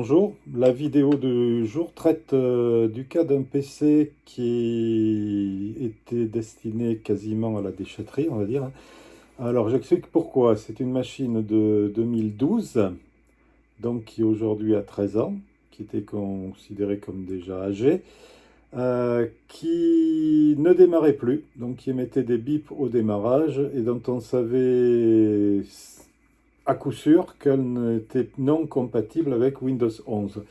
Bonjour, la vidéo du jour traite du cas d'un PC qui était destiné quasiment à la déchetterie, on va dire, hein. Alors j'explique pourquoi. C'est une machine de 2012, donc qui aujourd'hui a 13 ans, qui était considérée comme déjà âgée, qui ne démarrait plus, donc qui émettait des bips au démarrage et dont on savait à coup sûr qu'elle n'était non compatible avec Windows 11.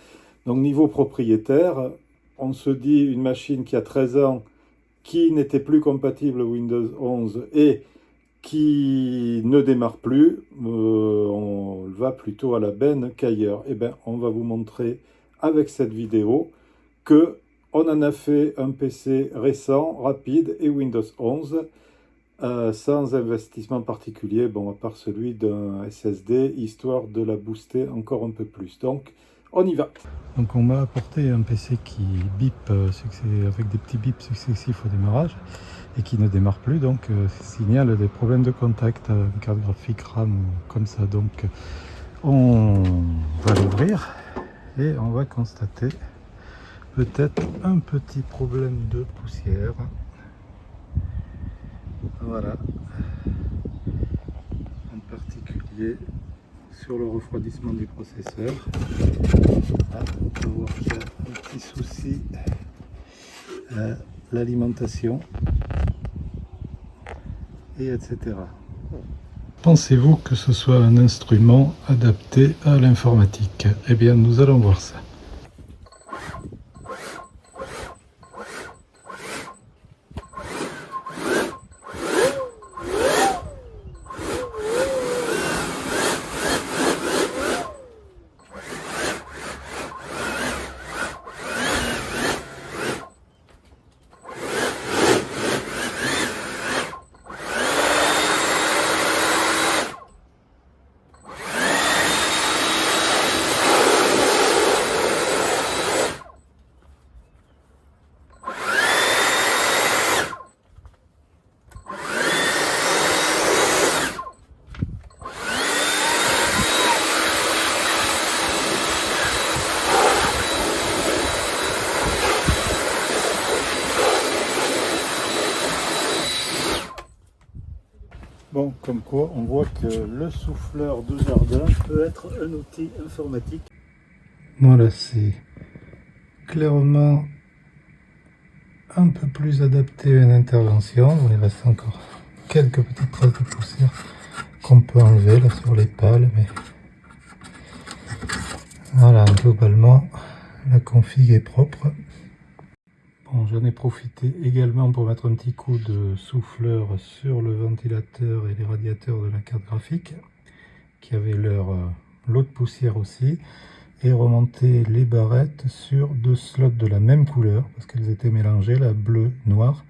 Donc niveau propriétaire, on se dit une machine qui a 13 ans, qui n'était plus compatible Windows 11 et qui ne démarre plus, on va plutôt à la benne qu'ailleurs. Eh bien, on va vous montrer avec cette vidéo que on en a fait un PC récent, rapide et Windows 11 sans investissement particulier, bon, à part celui d'un SSD, histoire de la booster encore un peu plus. Donc, on y va. Donc, on m'a apporté un PC qui bip avec des petits bips successifs au démarrage et qui ne démarre plus, donc signale des problèmes de contact, une carte graphique RAM ou comme ça. Donc, on va l'ouvrir et on va constater peut-être un petit problème de poussière. Voilà, en particulier sur le refroidissement du processeur. Là, on peut voir qu'il y a un petit souci à l'alimentation, et etc. Pensez-vous que ce soit un instrument adapté à l'informatique? Eh bien, nous allons voir ça. Bon, comme quoi, on voit que le souffleur de jardin peut être un outil informatique. Voilà, c'est clairement un peu plus adapté à une intervention. Il reste encore quelques petites traces de poussière qu'on peut enlever là sur les pales, mais voilà, globalement, la config est propre. Bon, j'en ai profité également pour mettre un petit coup de souffleur sur le ventilateur et les radiateurs de la carte graphique qui avaient leur lot de poussière aussi, et remonter les barrettes sur deux slots de la même couleur parce qu'elles étaient mélangées, la bleu noir.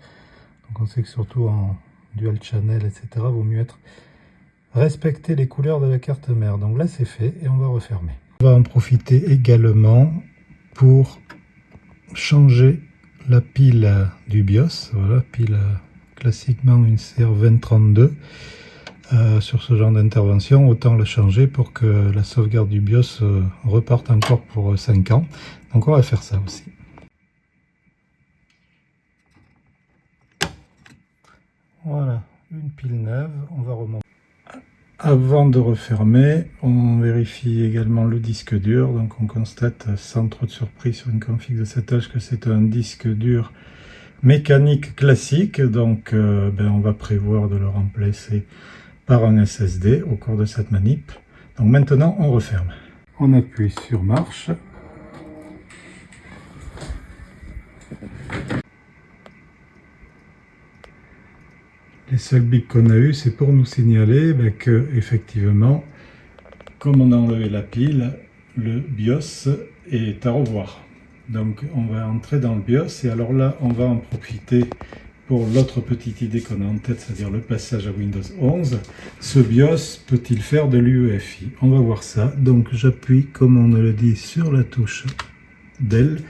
Donc on sait que surtout en dual channel, etc., vaut mieux respecter les couleurs de la carte mère. Donc là c'est fait et on va refermer. On va en profiter également pour changer la pile du BIOS. Voilà, pile classiquement une CR2032. Sur ce genre d'intervention, autant la changer pour que la sauvegarde du BIOS reparte encore pour 5 ans. Donc on va faire ça aussi. Voilà, une pile neuve, on va remonter. Avant de refermer, on vérifie également le disque dur. Donc on constate sans trop de surprise sur une config de cet âge que c'est un disque dur mécanique classique. Donc on va prévoir de le remplacer par un SSD au cours de cette manip. Donc maintenant on referme. On appuie sur marche. Les seuls bips qu'on a eu, c'est pour nous signaler que effectivement, comme on a enlevé la pile, le BIOS est à revoir. Donc on va entrer dans le BIOS et alors là on va en profiter pour l'autre petite idée qu'on a en tête, c'est-à-dire le passage à Windows 11. Ce BIOS peut-il faire de l'UEFI? On va voir ça. Donc j'appuie, comme on le dit, sur la touche Dell.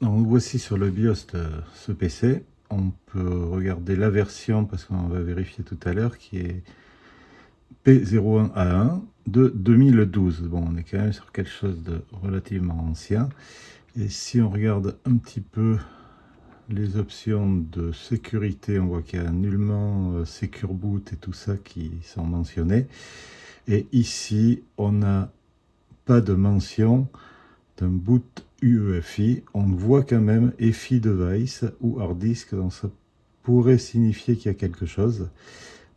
Donc voici sur le BIOS de ce PC. On peut regarder la version, parce qu'on va vérifier tout à l'heure, qui est P01A1. de 2012. Bon, on est quand même sur quelque chose de relativement ancien. Et si on regarde un petit peu les options de sécurité, on voit qu'il y a nullement Secure Boot et tout ça qui sont mentionnés. Et ici, on n'a pas de mention d'un boot UEFI. On voit quand même EFI device ou hard disk, donc ça pourrait signifier qu'il y a quelque chose,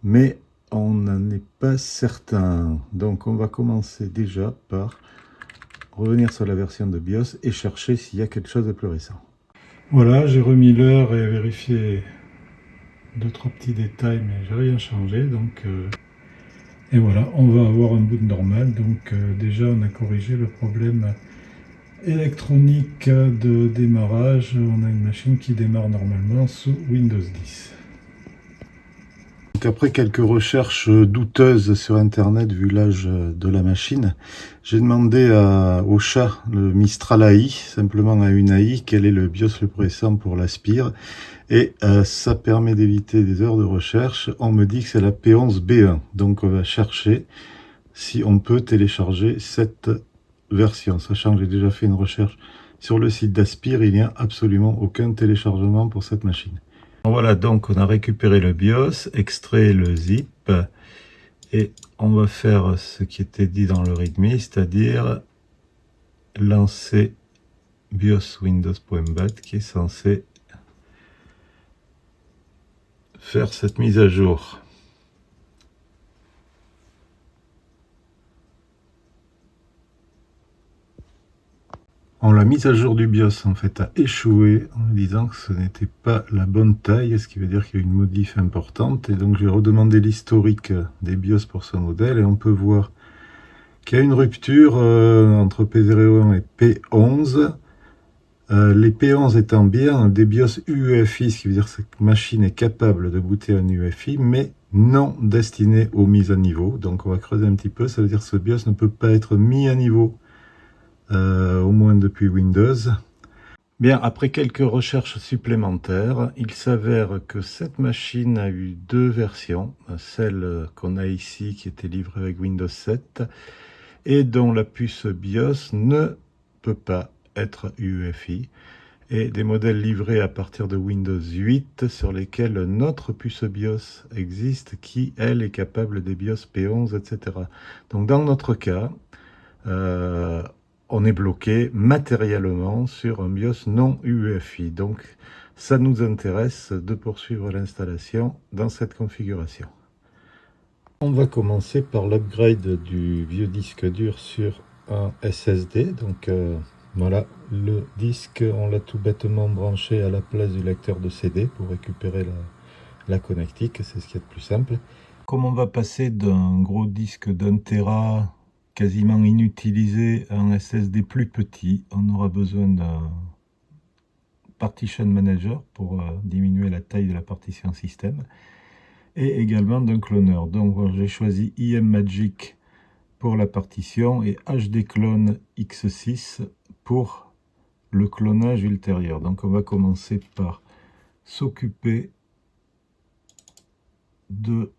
mais on n'en est pas certain. Donc on va commencer déjà par revenir sur la version de BIOS et chercher s'il y a quelque chose de plus récent. Voilà, j'ai remis l'heure et vérifié 2-3 petits détails, mais j'ai rien changé. Donc, et voilà, on va avoir un boot normal. Donc déjà, on a corrigé le problème électronique de démarrage. On a une machine qui démarre normalement sous Windows 10. Donc après quelques recherches douteuses sur internet vu l'âge de la machine, j'ai demandé au chat, le Mistral AI, simplement à une AI, quel est le BIOS le plus récent pour l'Aspire, et ça permet d'éviter des heures de recherche. On me dit que c'est la P11B1, donc on va chercher si on peut télécharger cette version, sachant que j'ai déjà fait une recherche sur le site d'Aspire, il n'y a absolument aucun téléchargement pour cette machine. Voilà, donc on a récupéré le BIOS, extrait le zip, et on va faire ce qui était dit dans le README, c'est-à-dire lancer BIOS Windows.bat qui est censé faire cette mise à jour. La mise à jour du BIOS en fait a échoué en disant que ce n'était pas la bonne taille, ce qui veut dire qu'il y a une modif importante, et donc j'ai redemandé l'historique des BIOS pour ce modèle et on peut voir qu'il y a une rupture entre P01 et P11. Les P11 étant bien des BIOS UEFI, ce qui veut dire que cette machine est capable de booter un UEFI, mais non destiné aux mises à niveau. Donc on va creuser un petit peu, ça veut dire que ce BIOS ne peut pas être mis à niveau au moins depuis Windows. Bien, après quelques recherches supplémentaires, il s'avère que cette machine a eu deux versions, celle qu'on a ici qui était livrée avec Windows 7 et dont la puce BIOS ne peut pas être UEFI, et des modèles livrés à partir de Windows 8 sur lesquels notre puce BIOS existe qui, elle, est capable des BIOS P11, etc. Donc dans notre cas, on est bloqué matériellement sur un BIOS non UEFI. Donc ça nous intéresse de poursuivre l'installation dans cette configuration. On va commencer par l'upgrade du vieux disque dur sur un SSD. Donc voilà, le disque, on l'a tout bêtement branché à la place du lecteur de CD pour récupérer la connectique, c'est ce qui est le plus simple. Comme on va passer d'un gros disque d'1 Tera quasiment inutilisé à un SSD plus petit, on aura besoin d'un partition manager pour diminuer la taille de la partition système, et également d'un cloneur. Donc j'ai choisi iMagick pour la partition et HD Clone X6 pour le clonage ultérieur. Donc on va commencer par s'occuper de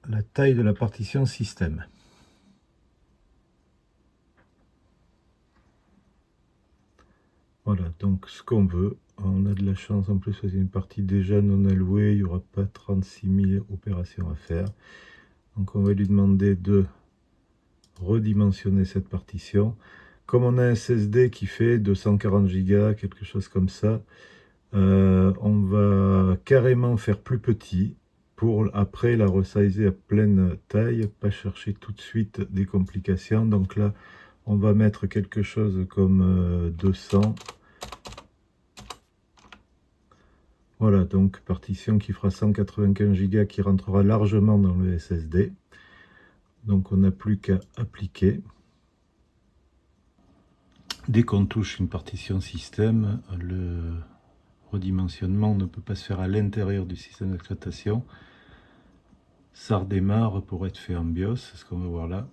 la taille de la partition système. Voilà, donc ce qu'on veut, on a de la chance en plus, c'est une partie déjà non allouée, il n'y aura pas 36 000 opérations à faire. Donc on va lui demander de redimensionner cette partition. Comme on a un SSD qui fait 240 Go, quelque chose comme ça, on va carrément faire plus petit pour après la resizer à pleine taille, pas chercher tout de suite des complications. Donc là, on va mettre quelque chose comme 200. Voilà, donc partition qui fera 195 Go qui rentrera largement dans le SSD. Donc on n'a plus qu'à appliquer. Dès qu'on touche une partition système, le redimensionnement ne peut pas se faire à l'intérieur du système d'exploitation. Ça redémarre pour être fait en BIOS, c'est ce qu'on va voir là.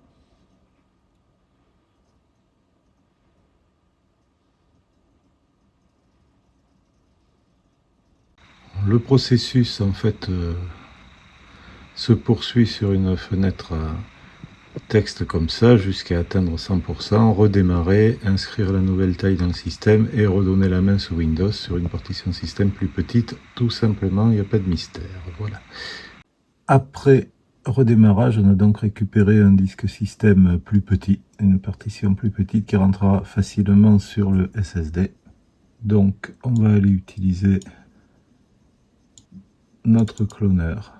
le processus en fait se poursuit sur une fenêtre texte comme ça jusqu'à atteindre 100%, redémarrer, inscrire la nouvelle taille dans le système et redonner la main sur Windows sur une partition système plus petite. Tout simplement, il n'y a pas de mystère. Voilà. Après redémarrage, on a donc récupéré un disque système plus petit, une partition plus petite qui rentrera facilement sur le SSD. Donc on va aller utiliser notre cloneur.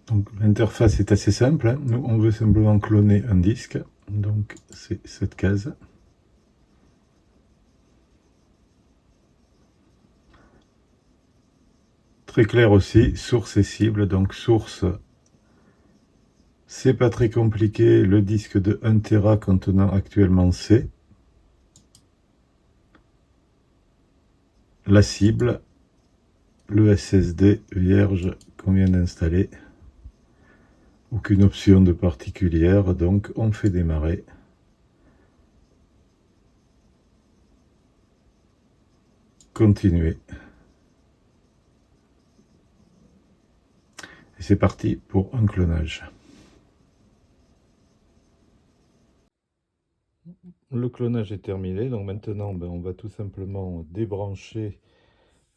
Donc l'interface est assez simple, hein. Nous on veut simplement cloner un disque, donc c'est cette case. Très clair aussi, source et cible, donc source, c'est pas très compliqué, le disque de 1 Tera contenant actuellement C. La cible, le SSD vierge qu'on vient d'installer. Aucune option de particulière, donc on fait démarrer. Continuer. Et c'est parti pour un clonage. Le clonage est terminé, donc maintenant on va tout simplement débrancher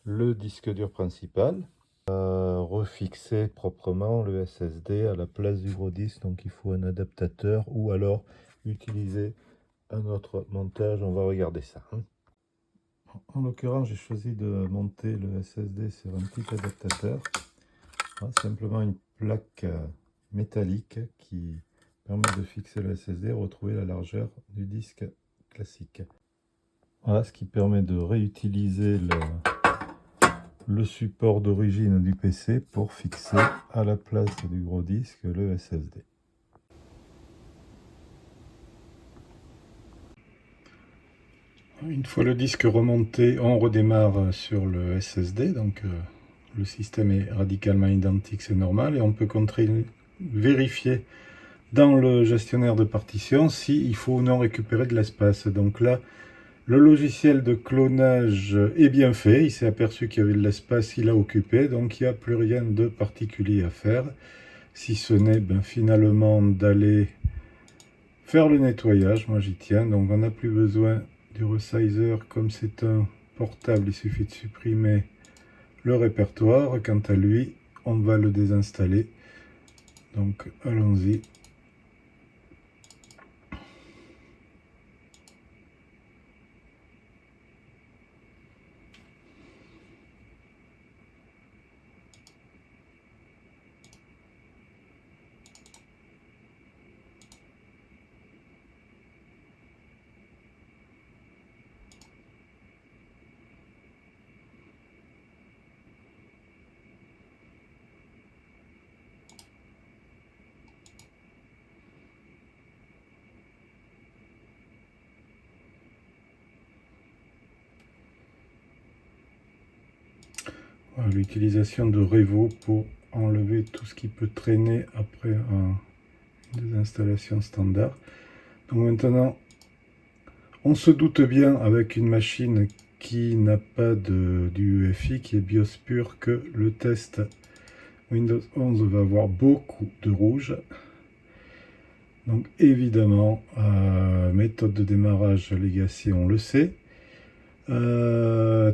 le disque dur principal. Refixer proprement le SSD à la place du gros disque, donc il faut un adaptateur ou alors utiliser un autre montage, on va regarder ça. En l'occurrence, j'ai choisi de monter le SSD sur un petit adaptateur, simplement une plaque métallique qui permet de fixer le SSD et retrouver la largeur du disque classique. Voilà, ce qui permet de réutiliser le support d'origine du PC pour fixer à la place du gros disque le SSD. Une fois le disque remonté, on redémarre sur le SSD, donc le système est radicalement identique, c'est normal, et on peut vérifier dans le gestionnaire de partition s'il faut ou non récupérer de l'espace. Donc là, le logiciel de clonage est bien fait, il s'est aperçu qu'il y avait de l'espace, il a occupé, donc il n'y a plus rien de particulier à faire, si ce n'est finalement d'aller faire le nettoyage. Moi j'y tiens, donc on n'a plus besoin du resizer, comme c'est un portable, il suffit de supprimer le répertoire. Quant à lui, on va le désinstaller, donc allons-y. L'utilisation de Revo pour enlever tout ce qui peut traîner après des installations standards. Donc maintenant, on se doute bien avec une machine qui n'a pas du UEFI, qui est BIOS pur, que le test Windows 11 va avoir beaucoup de rouge. Donc évidemment, méthode de démarrage Legacy, on le sait.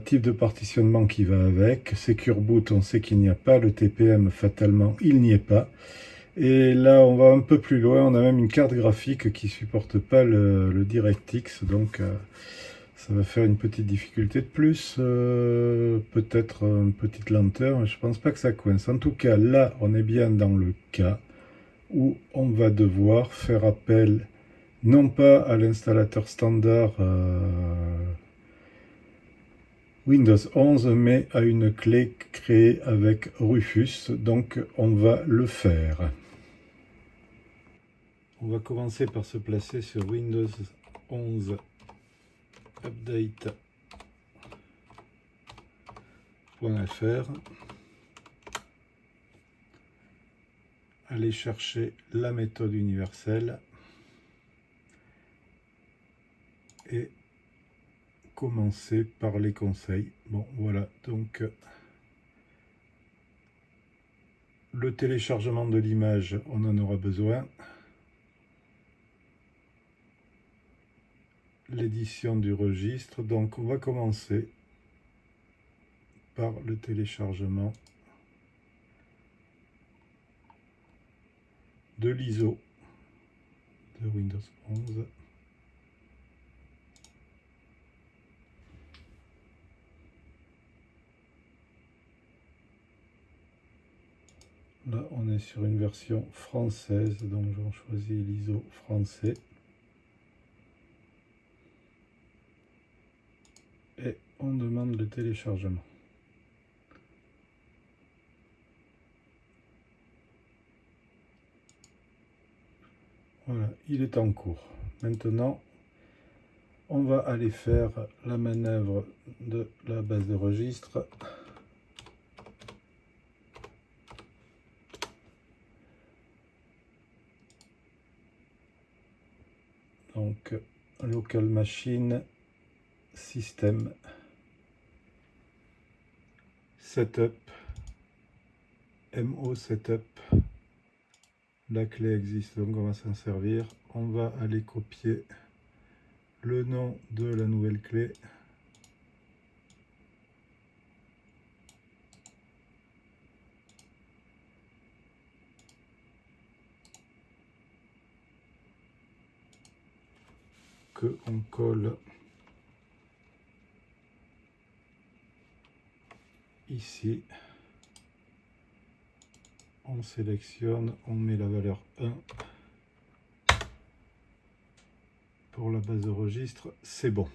Type de partitionnement qui va avec. Secure Boot, on sait qu'il n'y a pas. Le TPM, fatalement, il n'y est pas. Et là, on va un peu plus loin. On a même une carte graphique qui supporte pas le DirectX. Donc, ça va faire une petite difficulté de plus. Peut-être une petite lenteur. Mais je pense pas que ça coince. En tout cas, là, on est bien dans le cas où on va devoir faire appel non pas à l'installateur standard Windows 11, mais à une clé créée avec Rufus, donc on va le faire. On va commencer par se placer sur Windows 11 update.fr. Aller chercher la méthode universelle et commencer par les conseils. Bon, voilà, donc le téléchargement de l'image, on en aura besoin. L'édition du registre, donc on va commencer par le téléchargement de l'ISO de Windows 11. Là, on est sur une version française, donc j'en choisis l'ISO français. Et on demande le téléchargement. Voilà, il est en cours. Maintenant, on va aller faire la manœuvre de la base de registre. Donc, local machine, système, setup, MO setup. La clé existe, donc on va s'en servir. On va aller copier le nom de la nouvelle clé. Que on colle ici. On sélectionne, on met la valeur 1 pour la base de registre, c'est bon.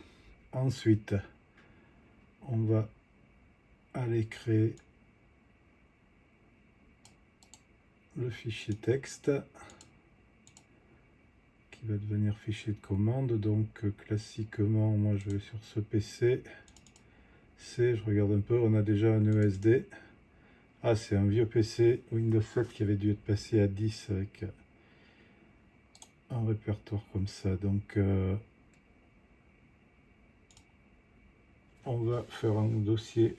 Ensuite, on va aller créer le fichier texte qui va devenir fichier de commande. Donc classiquement, moi je vais sur ce PC. Je regarde un peu, on a déjà un ESD. Ah, c'est un vieux PC Windows 7 qui avait dû être passé à 10 avec un répertoire comme ça. Donc on va faire un dossier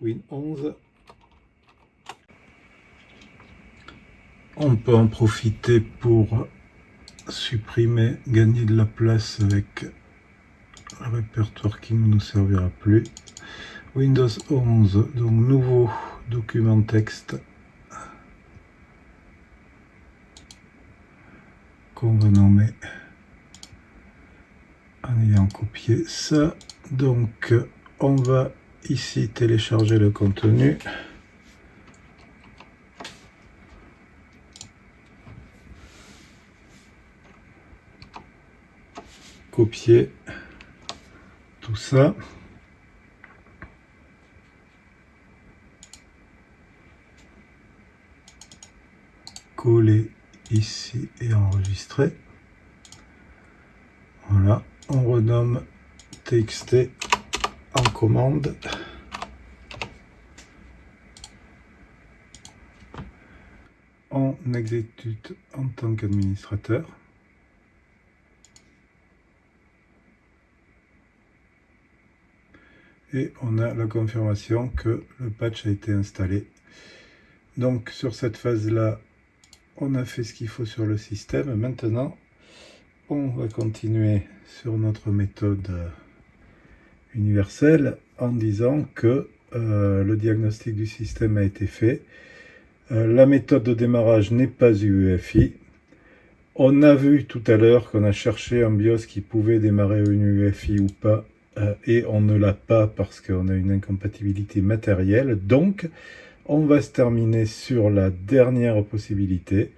Win11. On peut en profiter pour supprimer, gagner de la place avec un répertoire qui ne nous servira plus. Windows 11, donc nouveau document texte qu'on va nommer en ayant copié ça. Donc on va ici télécharger le contenu. Copier tout ça. Coller ici et enregistrer. Voilà, on renomme TXT en commande. On exécute en tant qu'administrateur. Et on a la confirmation que le patch a été installé. Donc sur cette phase-là, on a fait ce qu'il faut sur le système. Maintenant, on va continuer sur notre méthode universelle en disant que le diagnostic du système a été fait. La méthode de démarrage n'est pas UEFI. On a vu tout à l'heure qu'on a cherché un BIOS qui pouvait démarrer une UEFI ou pas, et on ne l'a pas parce qu'on a une incompatibilité matérielle. Donc, on va se terminer sur la dernière possibilité.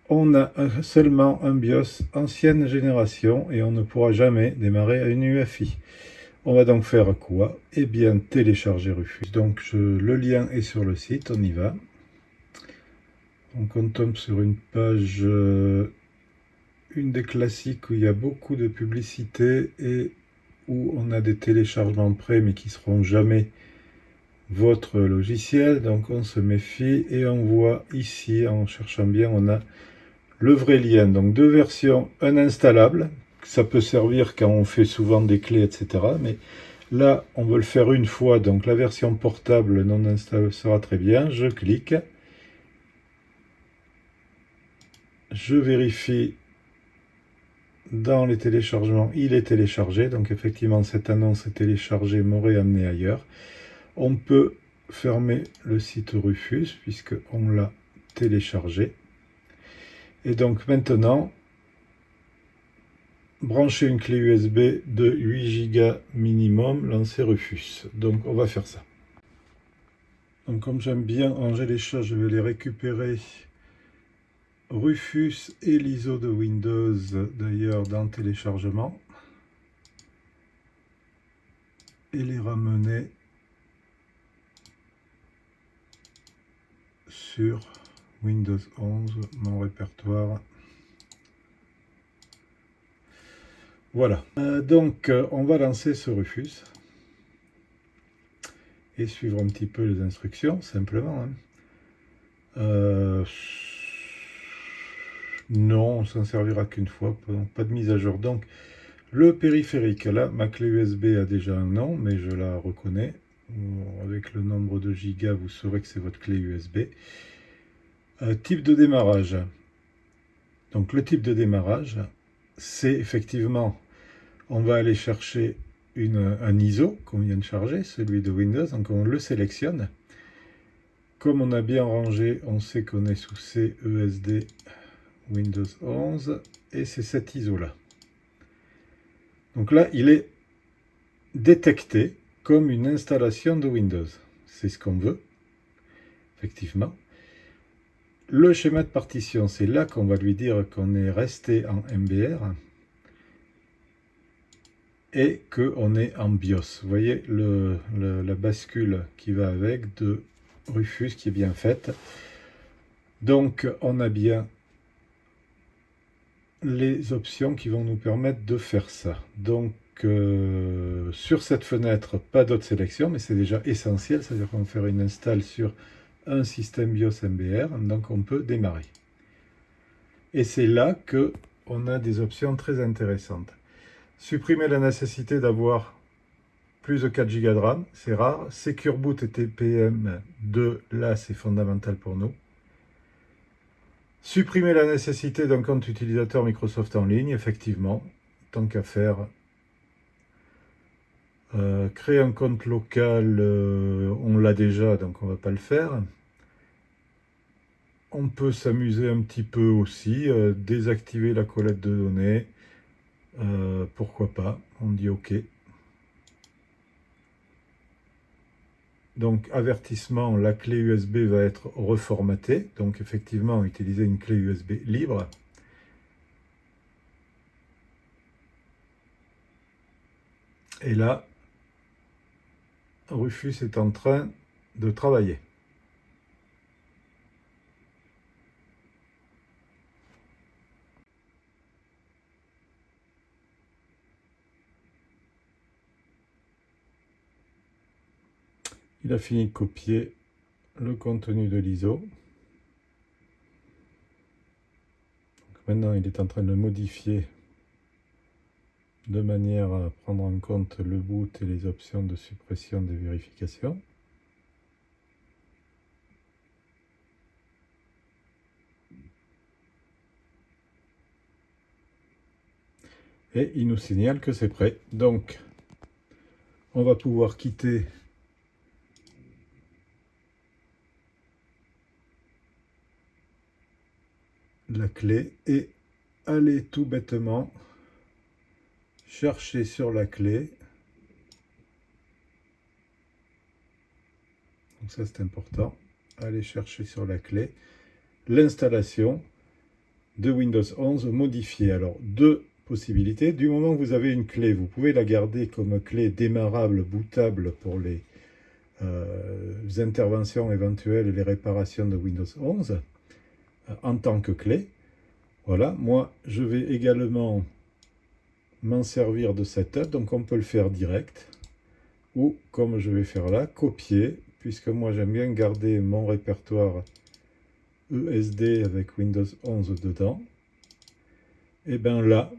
On a seulement un BIOS ancienne génération et on ne pourra jamais démarrer à une UEFI. On va donc faire quoi? Eh bien, télécharger Rufus. Donc, le lien est sur le site, on y va. Donc on tombe sur une page, une des classiques où il y a beaucoup de publicité et où on a des téléchargements prêts mais qui seront jamais votre logiciel. Donc on se méfie et on voit ici, en cherchant bien, on a le vrai lien. Donc deux versions, un installable, ça peut servir quand on fait souvent des clés, etc. Mais là, on veut le faire une fois, donc la version portable non installable sera très bien. Je clique. Je vérifie dans les téléchargements, il est téléchargé. Donc effectivement, cette annonce est téléchargée, m'aurait amené ailleurs. On peut fermer le site Rufus puisqu'on l'a téléchargé. Et donc maintenant, brancher une clé USB de 8 Go minimum, lancer Rufus. Donc on va faire ça. Donc comme j'aime bien ranger les choses, je vais les récupérer. Rufus et l'ISO de Windows d'ailleurs dans téléchargement. Et les ramener sur Windows 11, mon répertoire. Voilà. Donc on va lancer ce Rufus. Et suivre un petit peu les instructions, simplement. Non, on s'en servira qu'une fois, pas de mise à jour. Donc, le périphérique, là, ma clé USB a déjà un nom, mais je la reconnais. Avec le nombre de gigas, vous saurez que c'est votre clé USB. Type de démarrage. Donc, le type de démarrage, c'est effectivement, on va aller chercher un ISO qu'on vient de charger, celui de Windows, donc on le sélectionne. Comme on a bien rangé, on sait qu'on est sous CESD Windows 11 et c'est cet ISO là. Donc là, il est détecté comme une installation de Windows. C'est ce qu'on veut, effectivement. Le schéma de partition, c'est là qu'on va lui dire qu'on est resté en MBR et qu'on est en BIOS. Vous voyez la bascule qui va avec de Rufus qui est bien faite. Donc on a bien les options qui vont nous permettre de faire ça. Donc sur cette fenêtre, pas d'autres sélections, mais c'est déjà essentiel, c'est-à-dire qu'on va faire une install sur un système BIOS MBR, donc on peut démarrer. Et c'est là que on a des options très intéressantes. Supprimer la nécessité d'avoir plus de 4 Go de RAM, c'est rare. Secure Boot et TPM2, là c'est fondamental pour nous. Supprimer la nécessité d'un compte utilisateur Microsoft en ligne, effectivement, tant qu'à faire. Créer un compte local, on l'a déjà, donc on ne va pas le faire. On peut s'amuser un petit peu aussi, désactiver la collecte de données, pourquoi pas, on dit OK. Donc avertissement, la clé USB va être reformatée, donc effectivement utiliser une clé USB libre. Et là, Rufus est en train de travailler. Il a fini de copier le contenu de l'ISO. Maintenant, il est en train de le modifier de manière à prendre en compte le boot et les options de suppression des vérifications. Et il nous signale que c'est prêt. Donc, on va pouvoir quitter la clé et aller tout bêtement chercher sur la clé. Donc ça c'est important. Aller chercher sur la clé l'installation de Windows 11 modifiée. Alors deux possibilités. Du moment que vous avez une clé, vous pouvez la garder comme clé démarrable, bootable pour les interventions éventuelles et les réparations de Windows 11. en tant que clé. Voilà, moi je vais également m'en servir de setup, donc on peut le faire direct, ou comme je vais faire là, copier, puisque moi j'aime bien garder mon répertoire ESD avec Windows 11 dedans. Et bien là,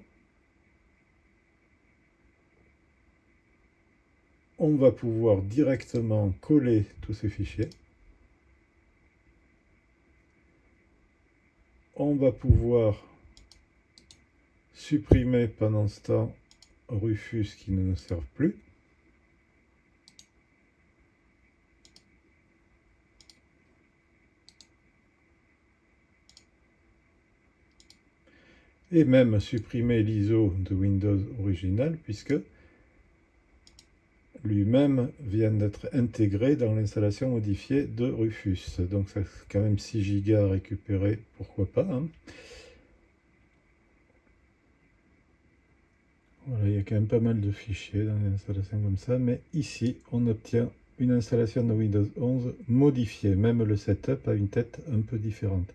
on va pouvoir directement coller tous ces fichiers. On va pouvoir supprimer pendant ce temps Rufus qui ne nous servent plus. Et même supprimer l'ISO de Windows original, puisque lui-même vient d'être intégré dans l'installation modifiée de Rufus. Donc ça c'est quand même 6 Go à récupérer, pourquoi pas. Hein. Voilà, il y a quand même pas mal de fichiers dans une installation comme ça, mais ici on obtient une installation de Windows 11 modifiée. Même le setup a une tête un peu différente.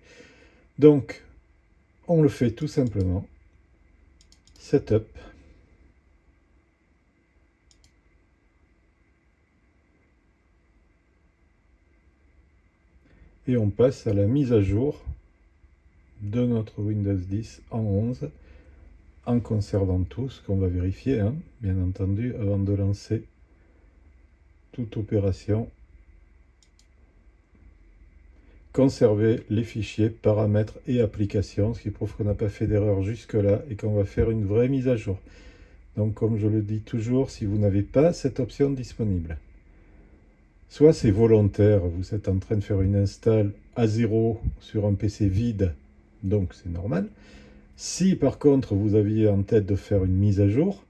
Donc on le fait tout simplement. Setup. Et on passe à la mise à jour de notre Windows 10 en 11 en conservant tout ce qu'on va vérifier, hein, bien entendu, avant de lancer toute opération. Conserver les fichiers, paramètres et applications, ce qui prouve qu'on n'a pas fait d'erreur jusque-là et qu'on va faire une vraie mise à jour. Donc comme je le dis toujours, si vous n'avez pas cette option disponible, soit c'est volontaire, vous êtes en train de faire une install à zéro sur un PC vide, donc c'est normal. Si par contre vous aviez en tête de faire une mise à jour,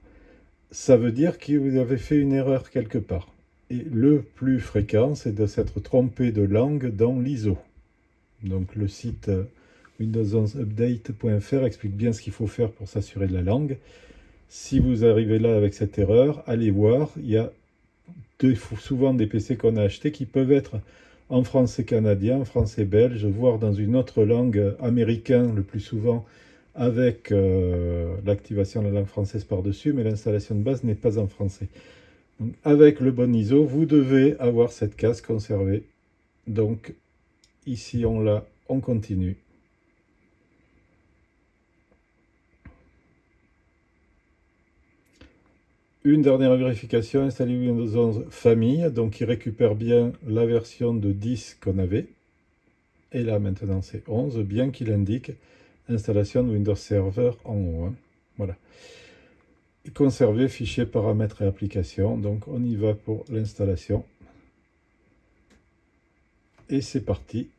ça veut dire que vous avez fait une erreur quelque part. Et le plus fréquent, c'est de s'être trompé de langue dans l'ISO. Donc le site windows11update.fr explique bien ce qu'il faut faire pour s'assurer de la langue. Si vous arrivez là avec cette erreur, allez voir, il y a souvent des PC qu'on a achetés qui peuvent être en français canadien, en français belge, voire dans une autre langue américaine le plus souvent, avec l'activation de la langue française par-dessus, mais l'installation de base n'est pas en français. Donc, avec le bon ISO, vous devez avoir cette case conservée. Donc ici on l'a, on continue. Une dernière vérification, installer Windows 11 famille, donc il récupère bien la version de 10 qu'on avait. Et là maintenant c'est 11, bien qu'il indique installation de Windows Server en haut. Hein. Voilà. Et conserver fichiers, paramètres et applications. Donc on y va pour l'installation. Et c'est parti.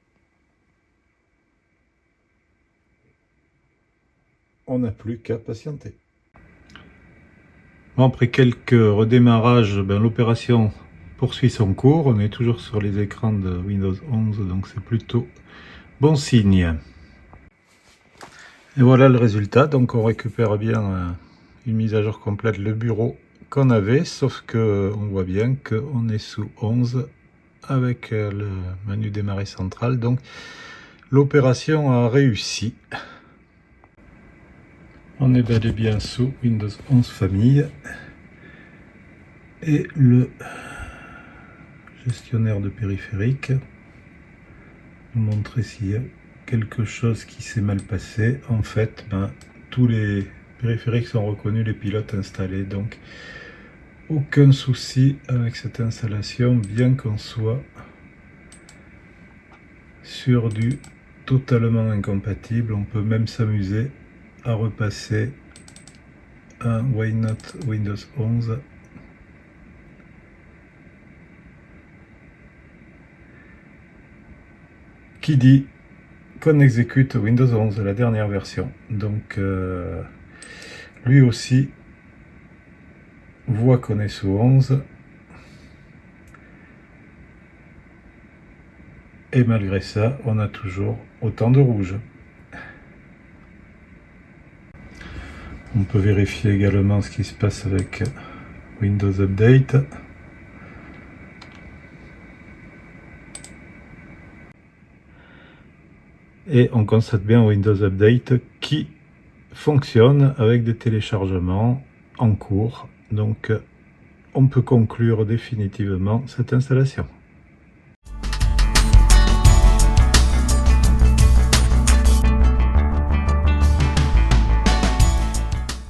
On n'a plus qu'à patienter. Bon, après quelques redémarrages, l'opération poursuit son cours. On est toujours sur les écrans de Windows 11, donc c'est plutôt bon signe. Et voilà le résultat. Donc on récupère bien une mise à jour complète le bureau qu'on avait, sauf que on voit bien qu'on est sous 11 avec le menu démarrer central. Donc l'opération a réussi. On est bel et bien sous Windows 11 famille. Et le gestionnaire de périphériques nous montrer s'il y a quelque chose qui s'est mal passé. En fait, tous les périphériques sont reconnus, les pilotes installés, donc aucun souci avec cette installation, bien qu'on soit sur du totalement incompatible. On peut même s'amuser à repasser un Why Not Windows 11 qui dit qu'on exécute Windows 11, la dernière version. Donc lui aussi voit qu'on est sous 11. Et malgré ça, on a toujours autant de rouge. On peut vérifier également ce qui se passe avec Windows Update. et on constate bien Windows Update qui fonctionne avec des téléchargements en cours. Donc on peut conclure définitivement cette installation.